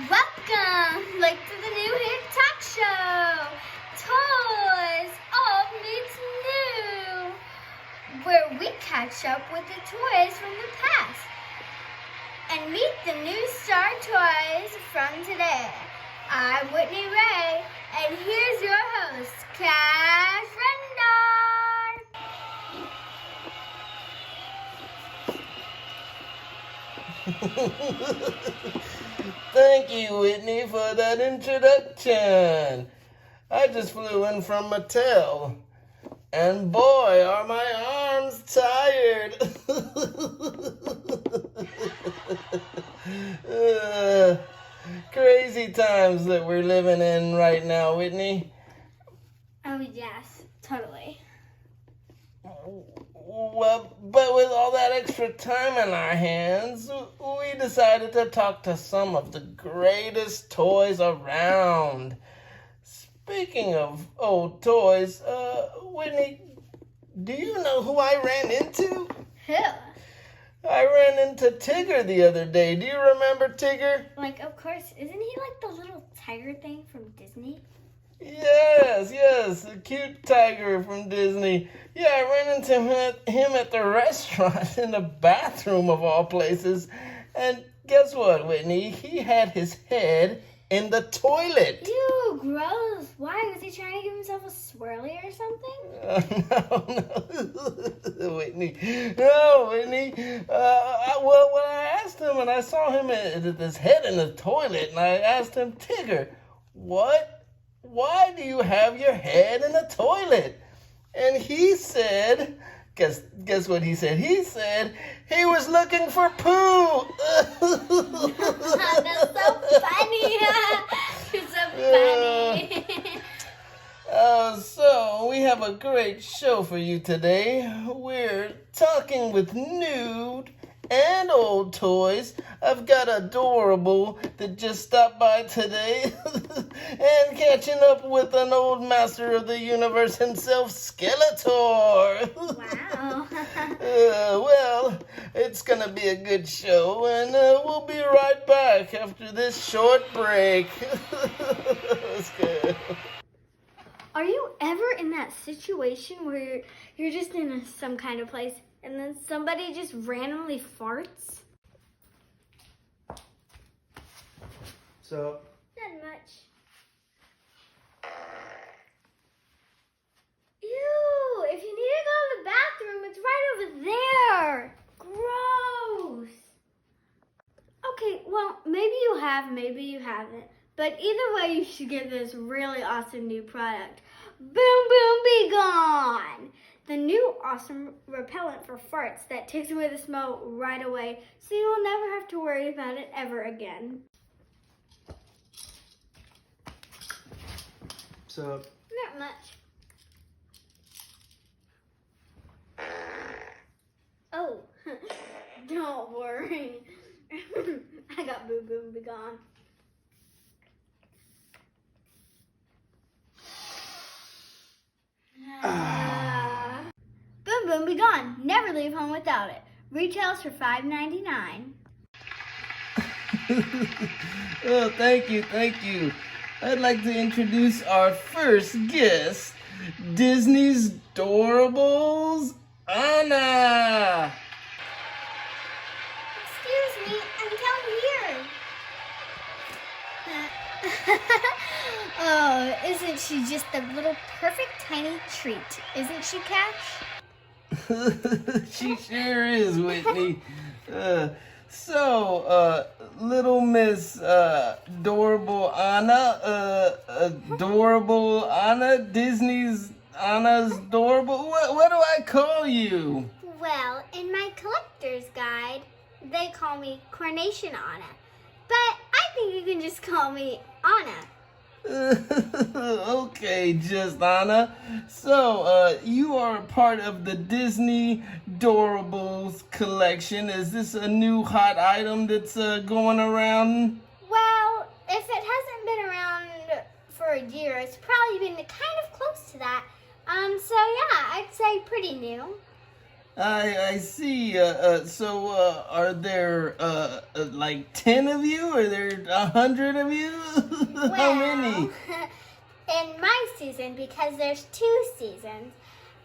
Welcome, to the new hit talk show, Toys Old Meets New, where we catch up with the toys from the past and meet the new star toys from today. I'm Whitney Ray, and here's your host, Cash Rendar. Thank you, Whitney, for that introduction. I just flew in from Mattel, and boy, are my arms tired. Crazy times that we're living in right now, Whitney. Oh, yes, totally. Well, but with all that extra time in our hands, we decided to talk to some of the greatest toys around. Speaking of old toys, Whitney, do you know who I ran into? Who? I ran into Tigger the other day. Do you remember Tigger? Of course, isn't he the little tiger thing from Disney? Yes, the cute tiger from Disney. Yeah, I ran into him at the restaurant in the bathroom of all places. And guess what, Whitney? He had his head in the toilet. Ew, gross. Why? Was he trying to give himself a swirly or something? No, Whitney. No, Whitney. Well, when I asked him, and I saw him with his head in the toilet, and I asked him, Tigger, why do you have your head in the toilet? And he said, guess what he said? He said he was looking for poo. That's so funny. It's so funny. So we have a great show for you today. We're talking with nude and old toys. I've got Adorable that just stopped by today and catching up with an old master of the universe himself, Skeletor. Wow. Well, it's gonna be a good show, and we'll be right back after this short break. Let's go. Are you ever in that situation where you're just in some kind of place and then somebody just randomly farts? So? Not much. Ew, if you need to go to the bathroom, it's right over there. Gross. Okay, well, maybe you have, maybe you haven't. But either way, you should get this really awesome new product. Boom, boom, be gone! The new awesome repellent for farts that takes away the smell right away, so you will never have to worry about it ever again. So? Not much. Oh, don't worry. I got Boom Boom Be Gone. Boom Boom Be Gone. Never leave home without it. Retails for $5.99. Oh, thank you. I'd like to introduce our first guest, Disney's Dorables, Anna. Excuse me, I'm down here. Oh, isn't she just a little perfect tiny treat? Isn't she, Cash? She sure is, Whitney. So, little Miss Adorable Anna, Adorable Anna, Disney's Anna's Adorable. What do I call you? Well, in my collector's guide, they call me Carnation Anna. But I think you can just call me Anna. Okay, just Anna. So, you are a part of the Disney Dorables collection. Is this a new hot item that's going around? Well, if it hasn't been around for a year, it's probably been kind of close to that. So yeah, I'd say pretty new. I see. So, are there like 10 of you? Are there 100 of you? How many? In my season, because there's 2 seasons,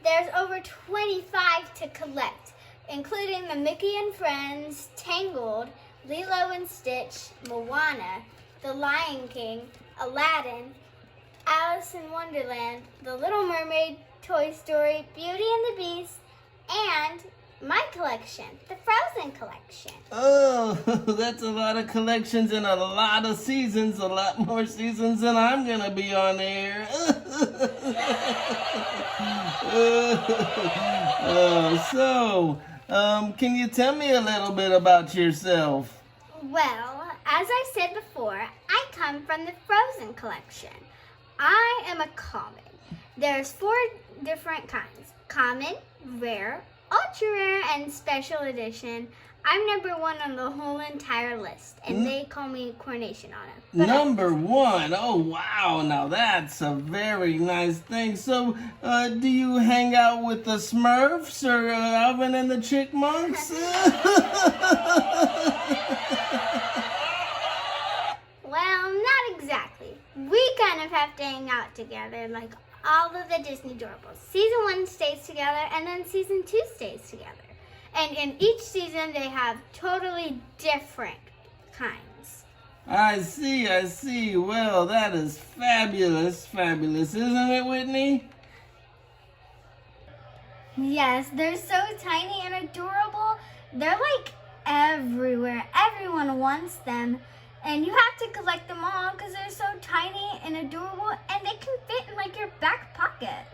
there's over 25 to collect, including the Mickey and Friends, Tangled, Lilo and Stitch, Moana, The Lion King, Aladdin, Alice in Wonderland, The Little Mermaid, Toy Story, Beauty and the Beast, and my collection, the Frozen collection. Oh, that's a lot of collections and a lot of seasons, a lot more seasons than I'm gonna be on air. Can you tell me a little bit about yourself? Well, as I said before, I come from the Frozen collection. I am a common. There's 4 different kinds: common, rare, ultra rare, and special edition. I'm number 1 on the whole entire list, and they call me Coronation Anna. Number 1? Oh, wow. Now that's a very nice thing. So, do you hang out with the Smurfs or Alvin and the Chipmunks? Well, not exactly. We kind of have to hang out together, like all of the Disney Doorables. Season 1 stays together, and then Season 2 stays together. And in each season, they have totally different kinds. I see. Well, that is fabulous, isn't it, Whitney? Yes, they're so tiny and adorable. They're like everywhere. Everyone wants them. And you have to collect them all because they're so tiny and adorable, and they can fit in like your back pocket.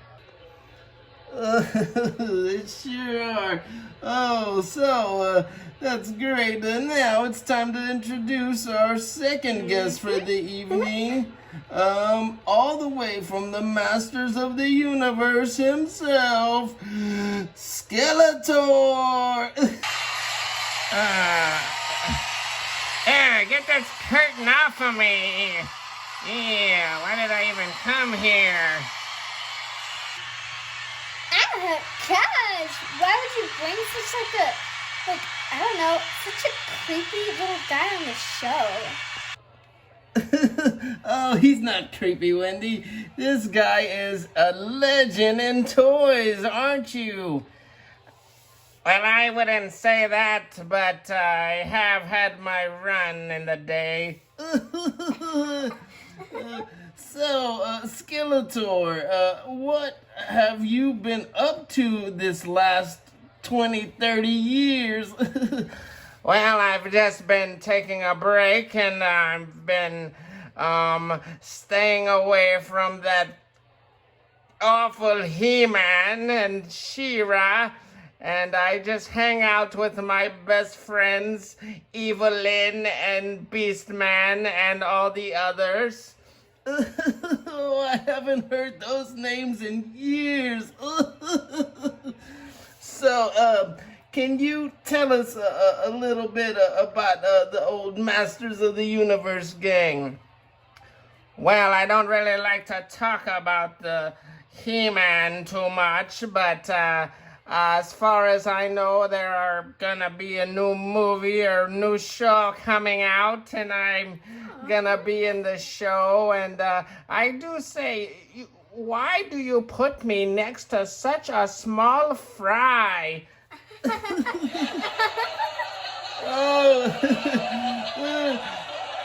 They sure are. Oh, so that's great. And now it's time to introduce our second guest for the evening. All the way from the Masters of the Universe himself, Skeletor. There, get this curtain off of me. Yeah, why did I even come here? Gosh, why would you bring such a creepy little guy on the show? Oh, he's not creepy, Wendy. This guy is a legend in toys, aren't you? Well, I wouldn't say that, but I have had my run in the day. Skeletor, what have you been up to this last 20, 30 years? Well, I've just been taking a break, and I've been staying away from that awful He-Man and She-Ra. And I just hang out with my best friends, Evelyn and Beastman and all the others. Oh, I haven't heard those names in years. So, can you tell us a little bit about the old Masters of the Universe gang? Well, I don't really like to talk about the He-Man too much, but as far as I know, there are gonna be a new movie or new show coming out, and I'm gonna be in the show. And I do say, why do you put me next to such a small fry? Oh,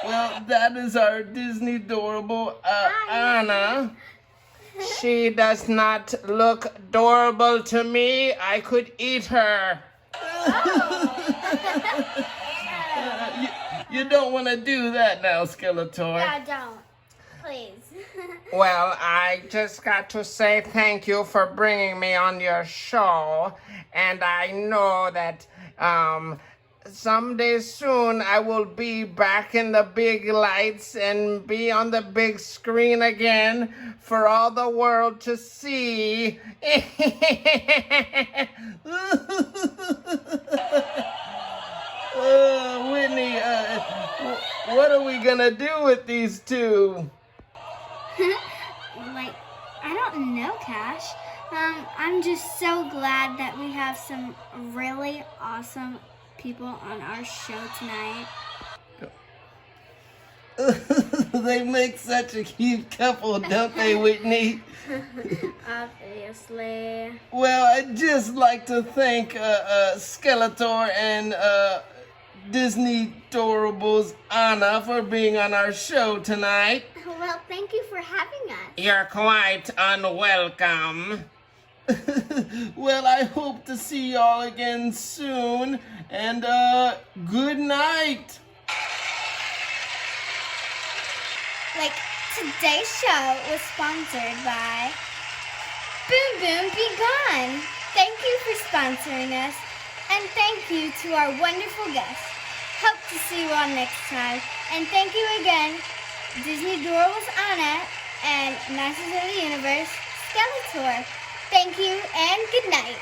well, that is our Disney adorable Anna. She does not look adorable to me. I could eat her. You don't want to do that now, Skeletor. Yeah, don't. Please. Well, I just got to say thank you for bringing me on your show. And I know that someday soon I will be back in the big lights and be on the big screen again for all the world to see. Whitney, what are we gonna do with these two? I don't know, Cash. I'm just so glad that we have some really awesome people on our show tonight. They make such a cute couple, don't they, Whitney? Obviously. Well, I'd just like to thank Skeletor and Disney Dorables Anna for being on our show tonight. Well, thank you for having us. You're quite unwelcome. Well, I hope to see y'all again soon, and good night. Today's show was sponsored by Boom Boom Be Gone. Thank you for sponsoring us, and thank you to our wonderful guests. Hope to see you all next time, and thank you again, Disney Dorables Anna and Masters of the Universe Skeletor. Thank you and good night.